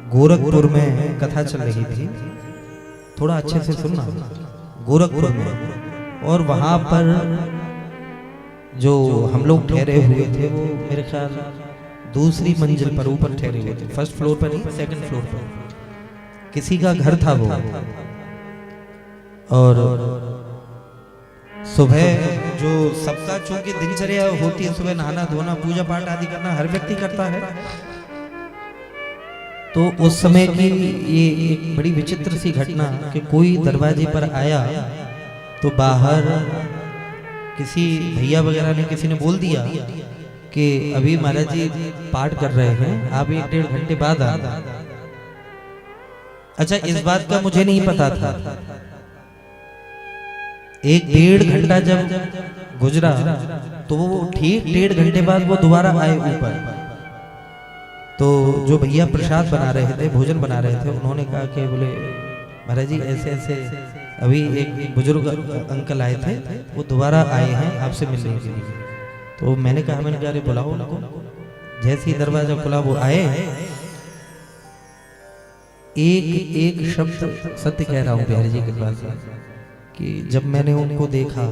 गोरखपुर में कथा चल रही थी, थोड़ा अच्छे से सुनना। गोरखपुर में, और वहां पर जो हम लोग ठहरे हुए थे वो मेरे ख्याल दूसरी मंजिल पर ऊपर ठहरे हुए थे, फर्स्ट फ्लोर पर नहीं, सेकंड फ्लोर पर किसी का घर था वो। और सुबह जो सबका चूंकि दिनचर्या होती है, सुबह नहाना धोना पूजा पाठ आदि करना हर व्यक्ति करता है, तो उस समय की ये एक बड़ी विचित्र सी घटना कि कोई दरवाजे पर आया तो बाहर किसी भैया वगैरह ने किसी ने बोल दिया कि अभी महाराज जी पाठ कर रहे हैं, आप 1-1.5 घंटे बाद आना। अच्छा, इस बात का मुझे नहीं पता था। 1-1.5 घंटा जब गुजरा तो वो ठीक 1.5 घंटे बाद वो दोबारा आए ऊपर। तो जो भैया प्रसाद बना रहे थे, भोजन बना रहे थे, उन्होंने कहा कि बोले महाराज जी ऐसे ऐसे अभी एक बुजुर्ग अंकल आए थे, वो दोबारा आए हैं आपसे मिलने के लिए। तो मैंने कहा, मैंने कहा बुलाओ उनको। जैसे ही दरवाजा खुला वो आए, एक एक शब्द सत्य कह रहा हूँ बिहारी जी के पास कि जब मैंने उनको देखा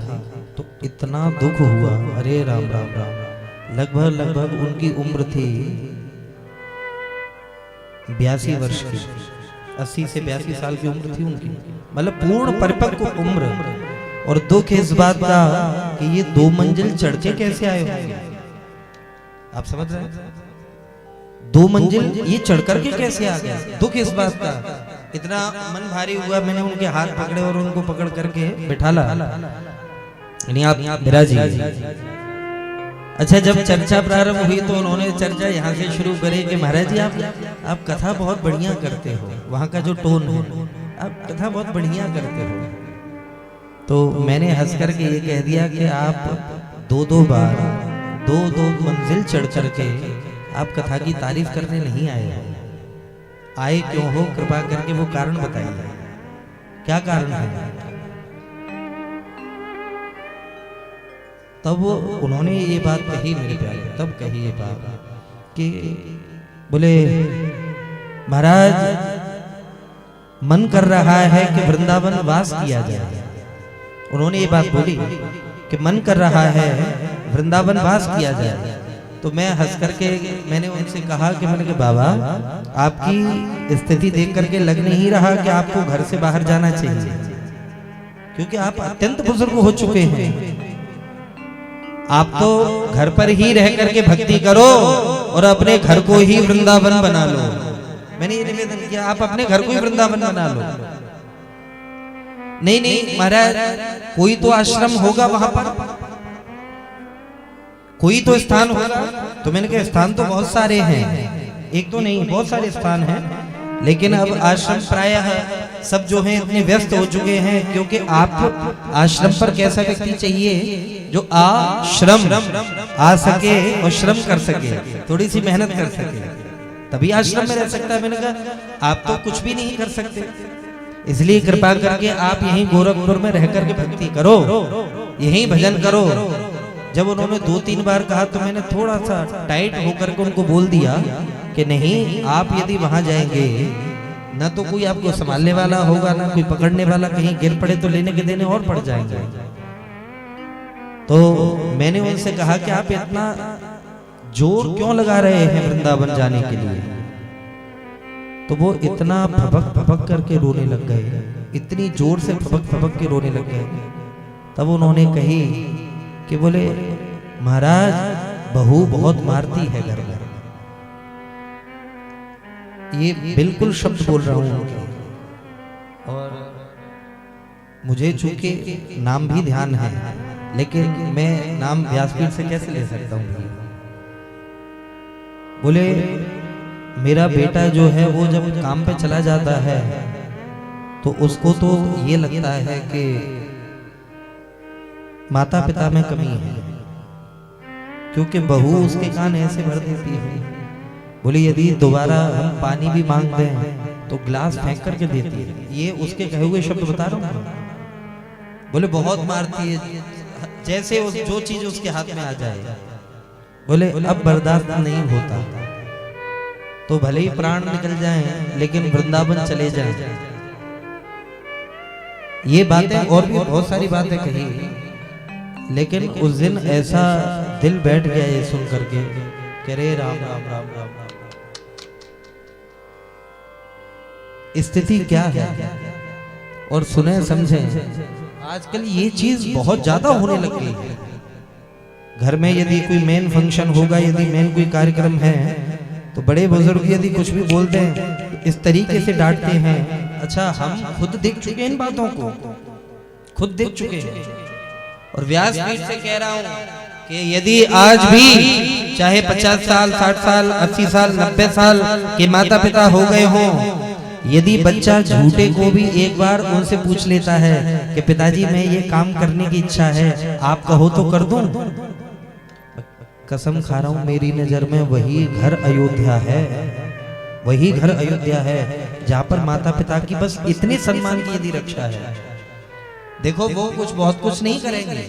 तो इतना दुख हुआ। अरे राम राम राम, लगभग उनकी उम्र थी 82 वर्ष की, 80 से 82 साल की उम्र थी उनकी, मतलब पूर्ण परिपक्व उम्र। और दुख इस बात का कि ये 2 मंजिल चढ़ के कैसे आए होंगे, आप समझ रहे हैं? 2 मंजिल ये चढ़ करके कैसे आ गए, दुख इस बात का। इतना मन भारी हुआ, मैंने उनके हाथ पकड़े और उनको पकड़ करके बिठाला। आप विराजी। अच्छा, जब चर्चा प्रारंभ हुई तो उन्होंने चर्चा यहाँ से शुरू करे कि महाराज जी आप कथा बहुत बढ़िया करते हो, वहाँ का जो टोन है, आप कथा बहुत बढ़िया करते हो। तो मैंने हंस करके ये कह दिया कि आप 2-2 बार 2-2 मंजिल चढ़ करके आप कथा की तारीफ करने नहीं आए हो। आए क्यों हो, कृपा करके वो कारण बताइए, क्या कारण है? तब उन्होंने ये बात कही मेरे प्यारे, तब कही ये बात कि बोले महाराज मन कर रहा है कि वृंदावन वास किया जाए। उन्होंने ये बात बोली कि मन कर रहा है वृंदावन वास किया जाए। तो मैं हंस करके मैंने उनसे कहा कि मैंने कहा बाबा, आपकी स्थिति देख करके लग नहीं रहा कि आपको घर से बाहर जाना चाहिए, क्योंकि आप अत्यंत बुजुर्ग हो चुके हैं। आप तो घर पर ही रह करके भक्ति करो और अपने घर को ही वृंदावन बना लो। मैंने ये निवेदन किया, आप अपने घर को ही वृंदावन बना लो। नहीं महाराज, कोई तो आश्रम होगा वहां पर, कोई तो स्थान होगा। तो मैंने कहा स्थान तो बहुत सारे हैं, एक तो नहीं बहुत सारे स्थान हैं, लेकिन अब आश्रम प्रायः सब जो हैं इतने व्यस्त हो चुके हैं, क्योंकि आप आश्रम पर कैसा व्यक्ति चाहिए जो आश्रम आ सके और श्रम कर सके, थोड़ी सी मेहनत कर सके, तभी आश्रम में रह सकता है। मैंने कहा आप तो कुछ भी नहीं कर सकते, इसलिए कृपा करके आप यहीं गोरखपुर में रह करके भक्ति करो, यहीं भजन करो। जब उन्होंने 2-3 बार कहा तो मैंने थोड़ा सा टाइट होकर के उनको बोल दिया कि नहीं, आप यदि वहां जाएंगे ना तो कोई आपको संभालने वाला होगा, ना कोई पकड़ने वाला, कहीं गिर पड़े तो लेने के देने और पड़ जाएंगे। तो मैंने उनसे कहा कि आप इतना जोर क्यों लगा रहे हैं वृंदावन जाने के लिए? तो वो इतना भपक करके रोने लग गए, इतनी जोर से भपक के रोने लग गए। तब उन्होंने कही कि बोले महाराज बहू बहुत मारती है घर में। ये बिल्कुल शब्द बोल रहा हूं उनके, और मुझे चूंकि नाम भी ध्यान है, लेकिन मैं नाम व्यासपीठ से कैसे ले सकता हूं? बोले मेरा बेटा जो है वो जब काम पे चला जाता है तो उसको तो ये लगता है कि माता पिता में कमी है, क्योंकि बहू उसके कान ऐसे भर देती है। बोले यदि दोबारा हम पानी भी मांगते हैं तो ग्लास फेंक करके देती है। ये उसके कहे हुए शब्द बता रहा हूँ। बोले बहुत मारती है, जैसे जो चीज उसके हाथ में आ जाए। बोले अब बर्दाश्त नहीं होता। तो भले ही प्राण निकल जाएं लेकिन वृंदावन चले जाएं। ये बातें और भी बहुत सारी बातें कही, लेकिन उस दिन ऐसा दिल बैठ गया ये सुन करके कि रे राम राम राम राम राम। स्थिति क्या है और सुने समझें। आजकल ये चीज बहुत ज्यादा होने लग गई है। घर में यदि कोई मेन फंक्शन होगा, यदि मेन कोई कार्यक्रम है, तो बड़े बुजुर्ग यदि कुछ भी बोलते हैं इस तरीके से डांटते हैं। अच्छा, हम खुद देख चुके हैं इन बातों को, खुद देख चुके हैं। और व्यासपीठ से कह रहा हूं कि यदि आज भी चाहे 50 साल 60 साल 80 साल 90 साल के माता पिता हो गए हों, यदि बच्चा झूठे को भी एक बार उनसे पूछ लेता है कि पिताजी मैं ये काम करने की इच्छा है, आप कहो तो कर दूं, कसम खा रहा हूं मेरी नजर में वही घर अयोध्या है, वही घर अयोध्या है जहां पर माता पिता की बस इतने सम्मान की यदि रक्षा है। देखो वो कुछ बहुत कुछ नहीं करेंगे,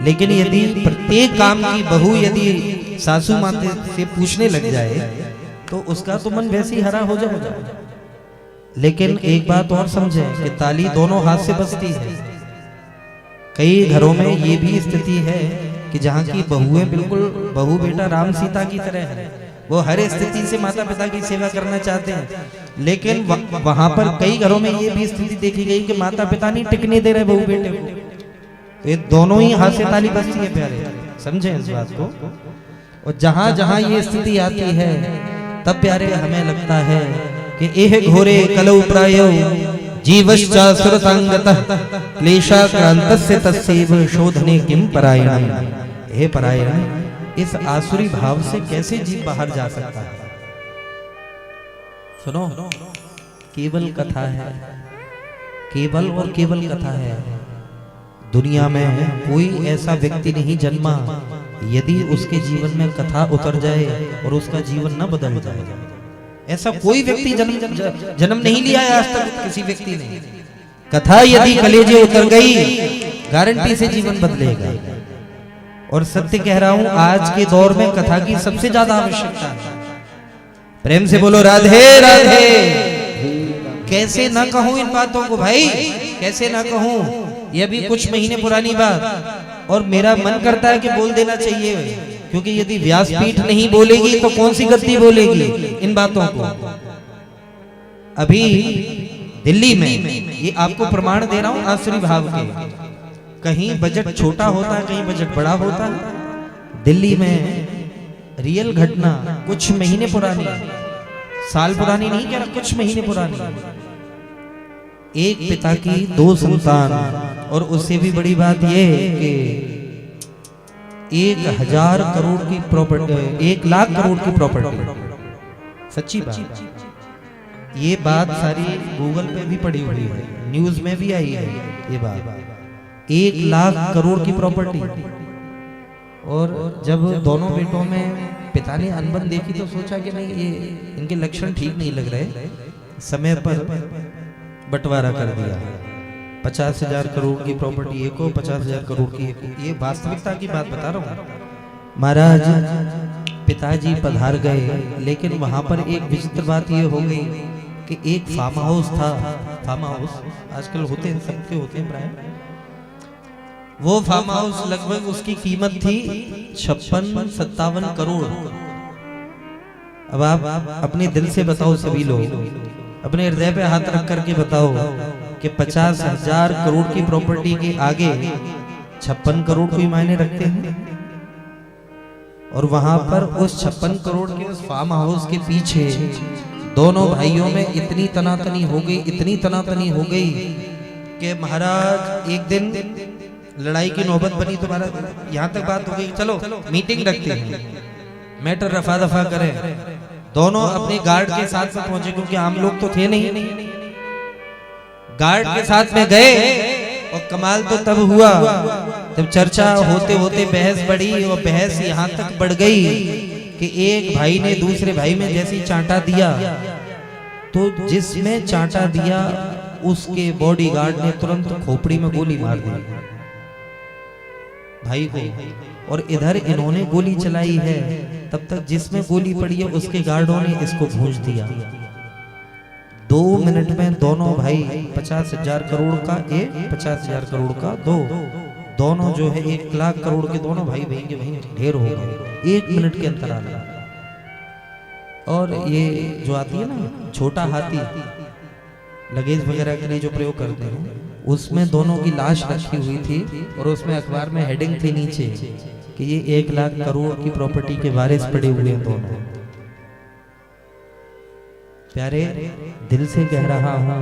लेकिन यदि प्रत्येक काम की बहू यदि सासू माते से पूछने लग जाए तो उसका तो मन वैसे ही हरा हो जाएगा। लेकिन एक बात और समझे कि ताली दोनों हाथ से बजती है। कई घरों में ये भी स्थिति है कि जहाँ की बहुएं बिल्कुल बहू बेटा राम सीता की तरह है, वो हर स्थिति से माता पिता की सेवा करना चाहते हैं, लेकिन वहां पर कई घरों में ये भी स्थिति देखी गई कि माता पिता नहीं टिकने दे रहे बहू बेटे को। ये दोनों ही हाथ से ताली बजती है प्यारे, समझे इस बात को। और जहां जहां ये स्थिति आती है तब प्यारे हमें लगता है कि एह घोरे कलौ प्रायो जीवश्चा सुरतांगतः क्लेशाक्रांतस्य तस्यैव शोधने किम परायणम। हे परायण, इस आसुरी भाव से कैसे जीव बाहर जा सकता है। सुनो, केवल कथा है, केवल और केवल कथा है। दुनिया में कोई ऐसा व्यक्ति नहीं जन्मा यदि उसके जीवन में कथा उतर जाए और उसका जीवन न बदल जाए। ऐसा कोई व्यक्ति जन्म नहीं लिया है आज तक किसी व्यक्ति ने। कथा यदि कलेजे उतर गई गारंटी से जीवन बदलेगा। और सत्य कह रहा हूं, आज के दौर में कथा की सबसे ज्यादा आवश्यकता है। प्रेम से बोलो राधे राधे। कैसे ना कहूं इन बातों को भाई, कैसे ना कहूं। यह भी कुछ महीने पुरानी बात और मेरा मन करता है कि बोल देना चाहिए, क्योंकि यदि व्यासपीठ नहीं बोलेगी तो कौन सी गद्दी बोलेगी इन बातों को। अभी दिल्ली में, ये आपको प्रमाण दे रहा हूं आसुरी भाव के, कहीं बजट छोटा होता है कहीं बजट बड़ा होता है। दिल्ली में रियल घटना कुछ महीने पुरानी, साल पुरानी नहीं कह रहा, कुछ महीने पुरानी। एक पिता की 2 संतान, और उससे भी बड़ी बात यह कि 1,000 करोड़ की प्रॉपर्टी, 1 लाख करोड़ की प्रॉपर्टी। सच्ची बात, ये बात सारी गूगल पे भी पड़ी हुई है, न्यूज में भी आई है ये बात। 1 लाख करोड़ की प्रॉपर्टी। और जब दोनों बेटों में पिता ने अनबन देखी तो सोचा कि नहीं, ये इनके लक्षण ठीक नहीं लग रहे, समय पर बंटवारा कर दिया। 50,000 करोड़ की प्रॉपर्टी एक को, 50,000 करोड़ की एक को। ये वास्तविकता की बात बता रहा हूँ। महाराज पिताजी पधार गए, लेकिन वहां पर एक विचित्र बात ये हो गई कि एक फार्म हाउस था। फार्म हाउस आजकल होते हैं, सबके होते हैं प्राय। वो फार्म हाउस लगभग उसकी कीमत थी 56-57 करोड़। अब आप अपने दिल से बताओ, सभी लोग अपने हृदय पे हाथ रख करके बताओ कि 50,000 करोड़ की प्रॉपर्टी के आगे 56 करोड़ कोई मायने रखते हैं। और वहां पर उस 56 करोड़ के उस फार्म हाउस के पीछे दोनों भाइयों में इतनी तनातनी हो गई, इतनी तनातनी हो गई कि महाराज एक दिन लड़ाई की नौबत बनी। तुम्हारा यहाँ तक बात हो गई, चलो मीटिंग रखते हैं, मैटर रफा दफा करें। दोनों अपने गार्ड के साथ में पहुंचे, क्योंकि आम लोग तो थे नहीं। गार्ड के साथ में गए और कमाल तो तब हुआ जब चर्चा होते होते बहस बढ़ी, और बहस यहाँ तक बढ़ गई कि एक भाई ने दूसरे भाई में जैसे चांटा दिया, तो जिसमें चांटा दिया उसके बॉडीगार्ड ने तुरंत खोपड़ी में गोली मार दी भाई को। और इधर इन्होंने गोली चलाई है तब तक जिसमें गोली पड़ी है उसके गार्डों ने इसको भूंज दिया। 2 मिनट में दोनों भाई 50,000 करोड़ का एक, 50,000 करोड़ का दो, दोनों जो है 1 लाख करोड़ के दोनों भाई वहीं के वहीं ढेर हो गए 1 मिनट के अंतराल में। और ये जो आती है ना छोटा हाथी लगेज वगैरह के लिए जो प्रयोग करते हैं, उसमें दोनों की लाश रखी हुई थी और उसमें अखबार में हेडिंग थी नीचे कि ये 1 लाख करोड़ की प्रॉपर्टी के वारिस पड़े हुए हैं दोनों। प्यारे, दिल से कह रहा हूं,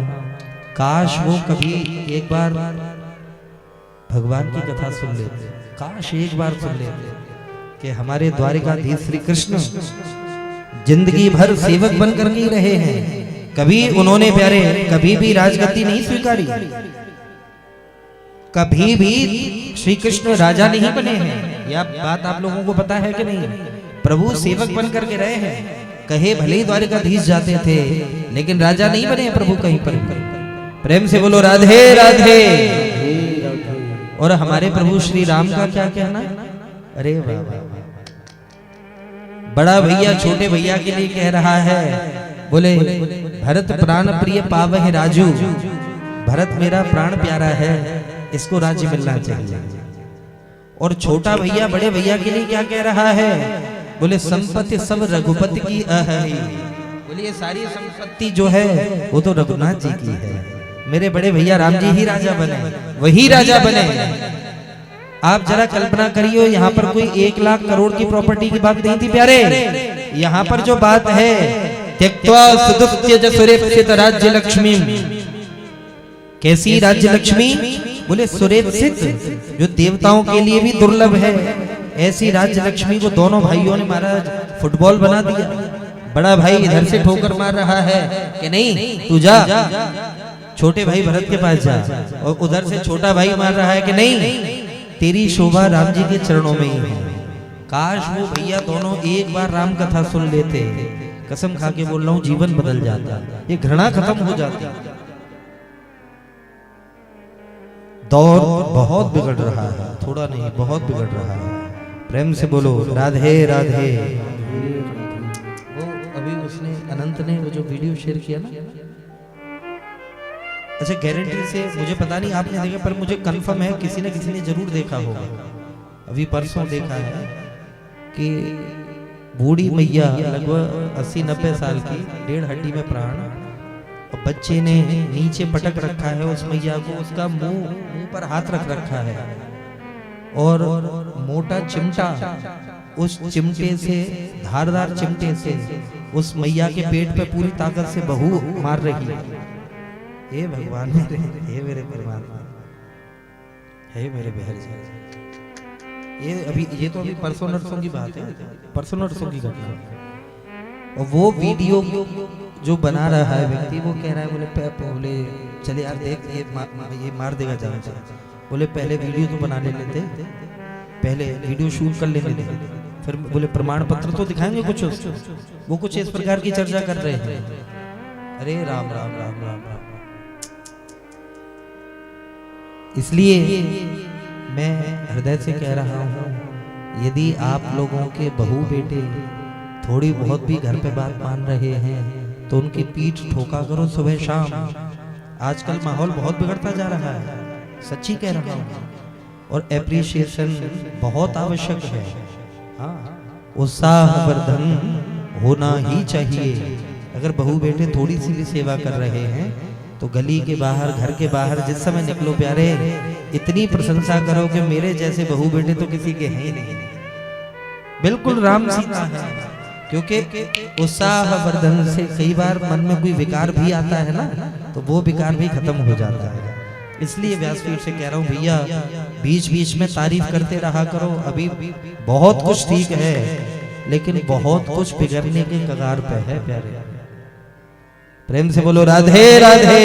काश वो कभी एक बार भगवान की कथा सुन लेते, काश एक बार सुन लेते कि हमारे द्वारिकाधीश श्री कृष्ण जिंदगी भर सेवक बनकर के रहे हैं। कभी उन्होंने प्यारे कभी भी राजगद्दी नहीं स्वीकारी, कभी भी श्री कृष्ण राजा नहीं बने हैं। यह बात आप लोगों को पता है कि नहीं? प्रभु सेवक बनकर के रहे हैं, कहे भले ही द्वारिकाधीश जाते थे लेकिन राजा नहीं बने प्रभु कहीं पर। प्रेम से बोलो राधे राधे। और हमारे प्रभु श्री राम का क्या कहना? अरे वाह, बड़ा भैया छोटे भैया के लिए कह रहा है, बोले भरत प्राण प्रिय पावह राजू, भरत मेरा प्राण प्यारा है, इसको राज्य मिलना चाहिए। और छोटा भैया बड़े भैया के लिए क्या कह रहा है? बोले संपत्ति सब रघुपति की अहै, बोले ये सारी संपत्ति जो है वो तो रघुनाथ जी की है, मेरे बड़े भैया राम जी ही राजा बने, वही राजा बने। आप जरा कल्पना करिए, यहाँ पर कोई 1 लाख करोड़ की प्रॉपर्टी की बात नहीं थी प्यारे, यहाँ पर जो बात है त्यक्त्वा सुदुत्यज सुरेप्सित राज्य लक्ष्मी, कैसी राज्य लक्ष्मी? बोले सुरेप्सित, जो देवताओं के लिए भी दुर्लभ है, ऐसी राज्य लक्ष्मी को दोनों भाइयों ने महाराज फुटबॉल बना दिया। बड़ा भाई इधर से ठोकर मार रहा है कि नहीं तू जा, छोटे भाई भरत के पास जा, और उधर से छोटा भाई मार रहा है कि नहीं तेरी शोभा राम जी के चरणों में ही है। काश वो भैया दोनों एक बार राम कथा सुन लेते, कसम खा के बोल रहा हूं जीवन बदल जाता, ये घृणा खत्म हो जाती। दौर बहुत बिगड़ रहा है, थोड़ा नहीं बहुत बिगड़ रहा है। प्रेम से बोलो राधे राधे। वो अभी उसने अनंत ने वो जो वीडियो शेयर किया ना, अच्छा गारंटी से मुझे पता नहीं आपने देखा, पर मुझे कंफर्म है किसी न किसी ने जरूर देखा होगा। अभी परसों देखा है कि बूढ़ी मैया लगभग 80-90 साल की, 1.5 हड्डी में प्राण, और बच्चे ने नीचे पटक रखा है उस मैया को, उसका मुंह पर हाथ रख रखा है, और मोटा चिमटा, उस चिमटे से, धारदार चिमटे से उस मैया के पेट पे पूरी ताकत से बहू मार रही है। हे भगवान, हे मेरे परमात्मा, हे मेरे बिहारी जी। ये तो अभी परसों नरसों की बात है, परसों नरसों की घटना है। और वो वीडियो जो बना रहा है व्यक्ति, वो कह रहा है बोले चले यार देख ये मार देगा जान। बोले पहले वीडियो तो बना ले लेते, पहले वीडियो शूट कर लेने दे, फिर बोले प्रमाण पत्र तो दिखाएंगे कुछ। वो कुछ इस प्रकार की चर्चा कर रहे हैं। अरे राम राम राम राम राम। इसलिए मैं हृदय से कह रहा हूं, यदि आप लोगों के बहू बेटे थोड़ी बहुत भी घर पे बात मान रहे हैं तो उनकी पीठ ठोका करो सुबह शाम। आजकल माहौल बहुत बिगड़ता जा रहा है, सच्ची कह रहा हूं, और एप्रिसिएशन बहुत आवश्यक है। हाँ, उत्साहवर्धन होना ही चाहिए। अगर बहू बेटे थोड़ी सी भी सेवा कर रहे हैं तो गली के बाहर, घर के बाहर जिस समय निकलो प्यारे, इतनी प्रशंसा करो कि मेरे जैसे बहू बेटे तो किसी के हैं ही नहीं। बिल्कुल राम सीता है, क्योंकि उत्साहवर्धन से कई बार मन में कोई विकार भी आता है ना, तो वो विकार भी खत्म हो जाता है। इसलिए व्यासपीठ से कह रहा हूँ भैया, बीच बीच में तारीफ करते रहा करो। अभी बहुत कुछ ठीक है, लेकिन बहुत कुछ बिगड़ने के कगार पे है प्यारे। प्रेम से बोलो राधे राधे।